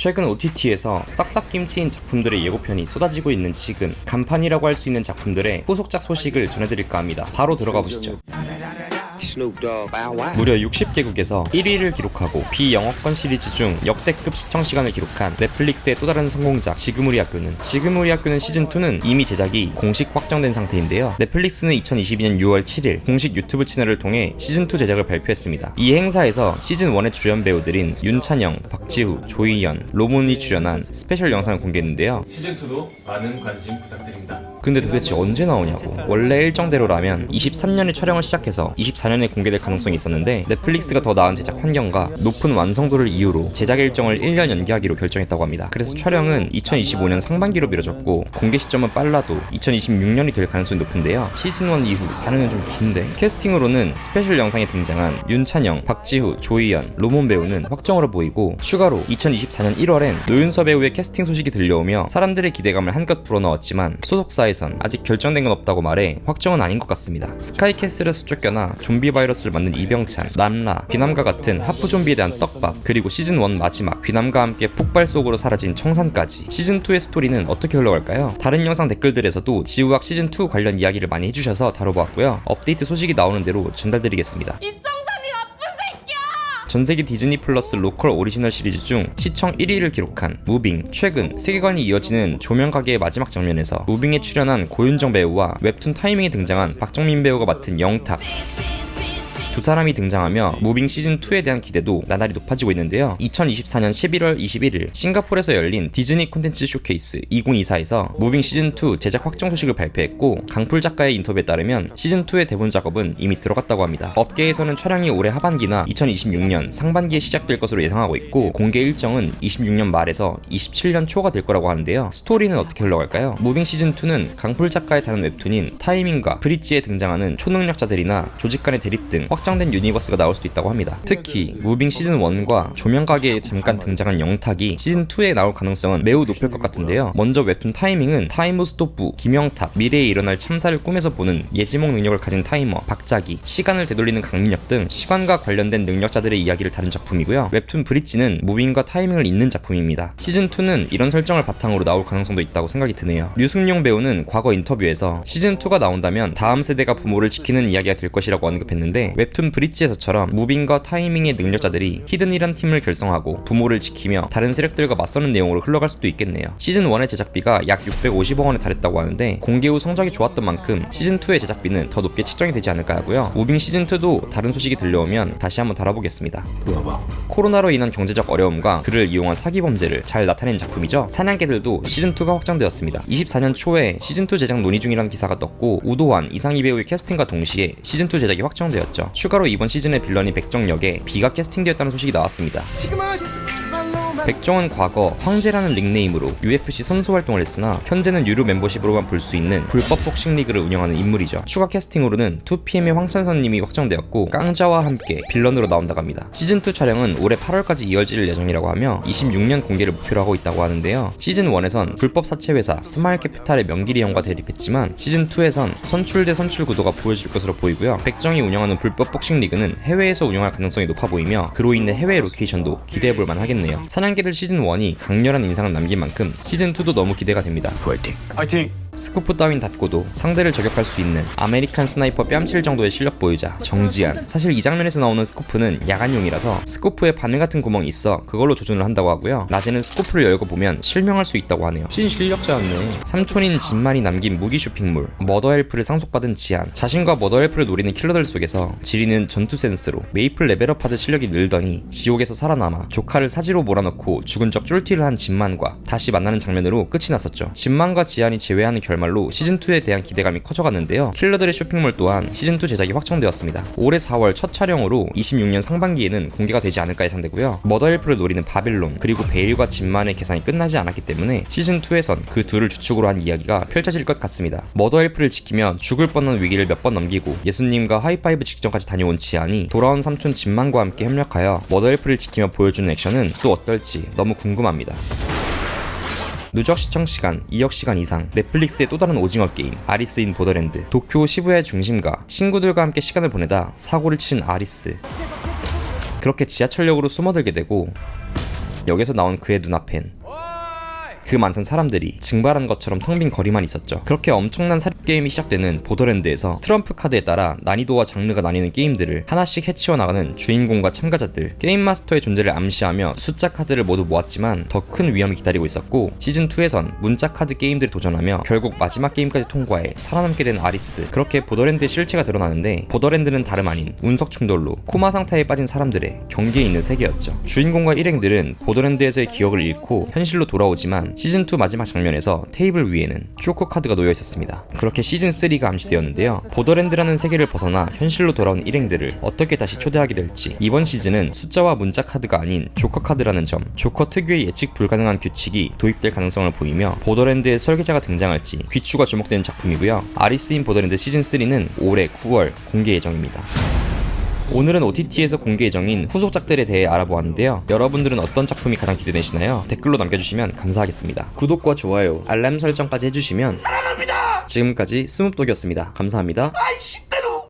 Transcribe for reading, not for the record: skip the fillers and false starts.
최근 OTT에서 싹싹김치인 작품들의 예고편이 쏟아지고 있는 지금 간판이라고 할 수 있는 작품들의 후속작 소식을 전해드릴까 합니다. 바로 들어가 보시죠. 무려 60개국에서 1위를 기록하고 비영어권 시리즈 중 역대급 시청시간을 기록한 넷플릭스의 또 다른 성공작 지금 우리 학교는 시즌2는 이미 제작이 공식 확정된 상태인데요. 넷플릭스는 2022년 6월 7일 공식 유튜브 채널을 통해 시즌2 제작을 발표했습니다. 이 행사에서 시즌1의 주연 배우들인 윤찬영, 박지후, 조희연, 로몬이 출연한 스페셜 영상을 공개했는데요. 시즌2도 많은 관심 부탁드립니다. 근데 도대체 언제 나오냐고. 원래 일정대로라면 23년에 촬영을 시작해서 24년에 공개될 가능성이 있었는데 넷플릭스가 더 나은 제작 환경과 높은 완성도를 이유로 제작 일정을 1년 연기하기로 결정했다고 합니다. 그래서 촬영은 2025년 상반기로 미뤄졌고 공개 시점은 빨라도 2026년이 될 가능성이 높은데요. 시즌1 이후 4년은 좀 긴데 캐스팅으로는 스페셜 영상에 등장한 윤찬영, 박지후, 조희연, 로몬 배우는 확정으로 보이고 추가로 2024년 1월엔 노윤서 배우의 캐스팅 소식이 들려오며 사람들의 기대감을 한껏 불어넣었지만 소속사에선 아직 결정된 건 없다고 말해 확정은 아닌 것 같습니다. 스카이캐슬에서 쫓겨나 좀비 바이러스를 만든 이병찬, 남라, 귀남과 같은 하프 좀비에 대한 떡밥, 그리고 시즌1 마지막 귀남과 함께 폭발 속으로 사라진 청산까지 시즌2의 스토리는 어떻게 흘러갈까요? 다른 영상 댓글들에서도 지우학 시즌2 관련 이야기를 많이 해주셔서 다뤄보았고요. 업데이트 소식이 나오는 대로 전달드리겠습니다. 전세계 디즈니 플러스 로컬 오리지널 시리즈 중 시청 1위를 기록한 무빙. 최근 세계관이 이어지는 조명가게의 마지막 장면에서 무빙에 출연한 고윤정 배우와 웹툰 타이밍에 등장한 박정민 배우가 맡은 영탁, 두 사람이 등장하며 무빙 시즌2에 대한 기대도 나날이 높아지고 있는데요. 2024년 11월 21일 싱가포르에서 열린 디즈니 콘텐츠 쇼케이스 2024에서 무빙 시즌2 제작 확정 소식을 발표했고 강풀 작가의 인터뷰에 따르면 시즌2의 대본 작업은 이미 들어갔다고 합니다. 업계에서는 촬영이 올해 하반기나 2026년 상반기에 시작될 것으로 예상하고 있고 공개 일정은 26년 말에서 27년 초가 될 거라고 하는데요. 스토리는 어떻게 흘러갈까요? 무빙 시즌2는 강풀 작가의 다른 웹툰인 타이밍과 브릿지에 등장하는 초능력자들이나 조직 간의 대립 등 확정된 유니버스가 나올 수도 있다고 합니다. 특히 무빙 시즌1과 조명가게에 잠깐 등장한 영탁이 시즌2에 나올 가능성은 매우 높을 것 같은데요. 먼저 웹툰 타이밍은 타임 스토프, 김영탁, 미래에 일어날 참사를 꿈에서 보는 예지몽 능력을 가진 타이머, 박자기, 시간을 되돌리는 강민혁 등 시간과 관련된 능력자들의 이야기를 다룬 작품이고요. 웹툰 브릿지는 무빙과 타이밍을 잇는 작품입니다. 시즌2는 이런 설정을 바탕으로 나올 가능성도 있다고 생각이 드네요. 류승룡 배우는 과거 인터뷰에서 시즌2가 나온다면 다음 세대가 부모를 지키는 이야기가 될 것이라고 언급했는데 웹툰 브릿지에서처럼 무빙과 타이밍의 능력자들이 히든이란 팀을 결성하고 부모를 지키며 다른 세력들과 맞서는 내용으로 흘러갈 수도 있겠네요. 시즌1의 제작비가 약 650억 원에 달했다고 하는데 공개 후 성적이 좋았던 만큼 시즌2의 제작비는 더 높게 책정이 되지 않을까 하고요. 무빙 시즌2도 다른 소식이 들려오면 다시 한번 다뤄보겠습니다. 코로나로 인한 경제적 어려움과 그를 이용한 사기 범죄를 잘 나타낸 작품이죠. 사냥개들도 시즌2가 확정되었습니다. 24년 초에 시즌2 제작 논의 중이라는 기사가 떴고 우도환, 이상희 배우의 캐스팅과 동시에 시즌2 제작이 확정되었죠. 추가로 이번 시즌의 빌런이 백정역에 B가 캐스팅되었다는 소식이 나왔습니다. 백정은 과거 황제라는 닉네임으로 UFC 선수 활동을 했으나 현재는 유료 멤버십으로만 볼 수 있는 불법 복싱 리그를 운영하는 인물이죠. 추가 캐스팅으로는 2PM의 황찬선님이 확정되었고 깡자와 함께 빌런으로 나온다고 합니다. 시즌2 촬영은 올해 8월까지 이어질 예정이라고 하며 26년 공개를 목표로 하고 있다고 하는데요. 시즌1에선 불법 사채회사 스마일 캐피탈의 명기리 형과 대립했지만 시즌2에선 선출 대 선출 구도가 보여질 것으로 보이고요. 백정이 운영하는 불법 복싱 리그는 해외에서 운영할 가능성이 높아 보이며 그로 인해 해외 로케이션도 기대해볼 만하겠네요. 사냥개들 시즌1이 강렬한 인상을 남긴 만큼 시즌2도 너무 기대가 됩니다. 파이팅! 스코프 따윈 닫고도 상대를 저격할 수 있는 아메리칸 스나이퍼 뺨칠 정도의 실력 보유자 정지한. 사실 이 장면에서 나오는 스코프는 야간용이라서 스코프에 바늘 같은 구멍이 있어 그걸로 조준을 한다고 하고요. 낮에는 스코프를 열고 보면 실명할 수 있다고 하네요. 찐 실력자였네. 삼촌인 진만이 남긴 무기 쇼핑몰 머더헬프를 상속받은 지한. 자신과 머더헬프를 노리는 킬러들 속에서 지리는 전투 센스로 메이플 레벨업하듯 실력이 늘더니 지옥에서 살아남아 조카를 사지로 몰아넣고 죽은 적 쫄티를 한 진만과 다시 만나는 장면으로 끝이 났었죠. 진만과 지한이 제외하는 결말로 시즌2에 대한 기대감이 커져갔는데요. 킬러들의 쇼핑몰 또한 시즌2 제작이 확정되었습니다. 올해 4월 첫 촬영으로 26년 상반기에는 공개가 되지 않을까 예상되고요. 머더헬프를 노리는 바빌론 그리고 베일과 진만의 계산이 끝나지 않았기 때문에 시즌2에선 그 둘을 주축으로 한 이야기가 펼쳐질 것 같습니다. 머더헬프를 지키며 죽을 뻔한 위기를 몇 번 넘기고 예수님과 하이파이브 직전까지 다녀온 지안이 돌아온 삼촌 진만과 함께 협력하여 머더헬프를 지키며 보여주는 액션은 또 어떨지 너무 궁금합니다. 누적 시청시간 2억 시간 이상, 넷플릭스의 또 다른 오징어 게임 아리스 인 보더랜드. 도쿄 시부야의 중심가 친구들과 함께 시간을 보내다 사고를 친 아리스. 그렇게 지하철역으로 숨어들게 되고 역에서 나온 그의 눈앞엔 그 많던 사람들이 증발한 것처럼 텅 빈 거리만 있었죠. 그렇게 엄청난 사립게임이 시작되는 보더랜드에서 트럼프 카드에 따라 난이도와 장르가 나뉘는 게임들을 하나씩 해치워 나가는 주인공과 참가자들, 게임 마스터의 존재를 암시하며 숫자 카드를 모두 모았지만 더 큰 위험이 기다리고 있었고, 시즌2에선 문자 카드 게임들을 도전하며 결국 마지막 게임까지 통과해 살아남게 된 아리스. 그렇게 보더랜드의 실체가 드러나는데, 보더랜드는 다름 아닌 운석 충돌로 코마 상태에 빠진 사람들의 경계에 있는 세계였죠. 주인공과 일행들은 보더랜드에서의 기억을 잃고 현실로 돌아오지만 시즌2 마지막 장면에서 테이블 위에는 조커 카드가 놓여 있었습니다. 그렇게 시즌3가 암시되었는데요. 보더랜드라는 세계를 벗어나 현실로 돌아온 일행들을 어떻게 다시 초대하게 될지, 이번 시즌은 숫자와 문자 카드가 아닌 조커 카드라는 점, 조커 특유의 예측 불가능한 규칙이 도입될 가능성을 보이며 보더랜드의 설계자가 등장할지 귀추가 주목되는 작품이고요. 아리스인 보더랜드 시즌3는 올해 9월 공개 예정입니다. 오늘은 OTT에서 공개 예정인 후속작들에 대해 알아보았는데요. 여러분들은 어떤 작품이 가장 기대되시나요? 댓글로 남겨주시면 감사하겠습니다. 구독과 좋아요, 알람 설정까지 해주시면 사랑합니다! 지금까지 스뭅독이었습니다. 감사합니다.